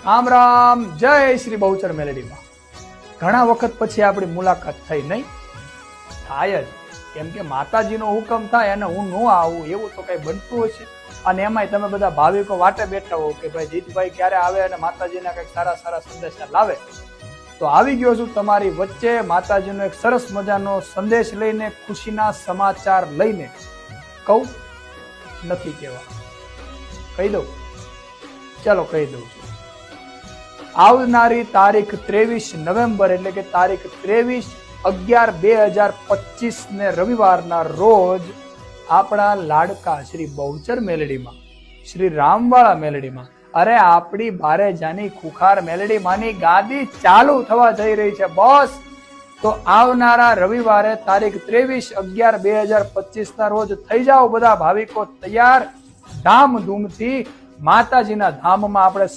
રામ રામ, જય શ્રી બહુચર મેલેડીમાં ઘણા વખત પછી આપણી મુલાકાત થઈ નહીં? થાય જ, કેમ કે માતાજીનો હુકમ થાય અને હું ન આવું એવું તો કઈ બનતું હશે. અને એમાંય તમે બધા ભાવિકો વાટે બેઠા હો કે ભાઈ જીતભાઈ ક્યારે આવે અને માતાજીના કંઈક સારા સારા સંદેશા લાવે. તો આવી ગયો છું તમારી વચ્ચે માતાજીનો એક સરસ મજાનો સંદેશ લઈને, ખુશીના સમાચાર લઈને. કહું? નથી કહેવા, કહી દઉં? ચાલો કહી દઉં છું. આવનારી તારીખ 23 નવેમ્બર એટલે કે તારીખ 23/11/2025 ને રવિવારના રોજ આપણા લાડકા શ્રી બહુચર મેલેડીમાં, શ્રી રામવાળા મેલેડીમાં, અરે આપણી બારેજાની ખુખાર મેલેડી માની ગાદી ચાલુ થવા જઈ રહી છે બોસ. તો આવનારા રવિવારે તારીખ 23/11/2025 ના રોજ થઈ જાઓ બધા ભાવિકો તૈયાર. ધામધૂમથી માતાજીના ધામમાં આપણે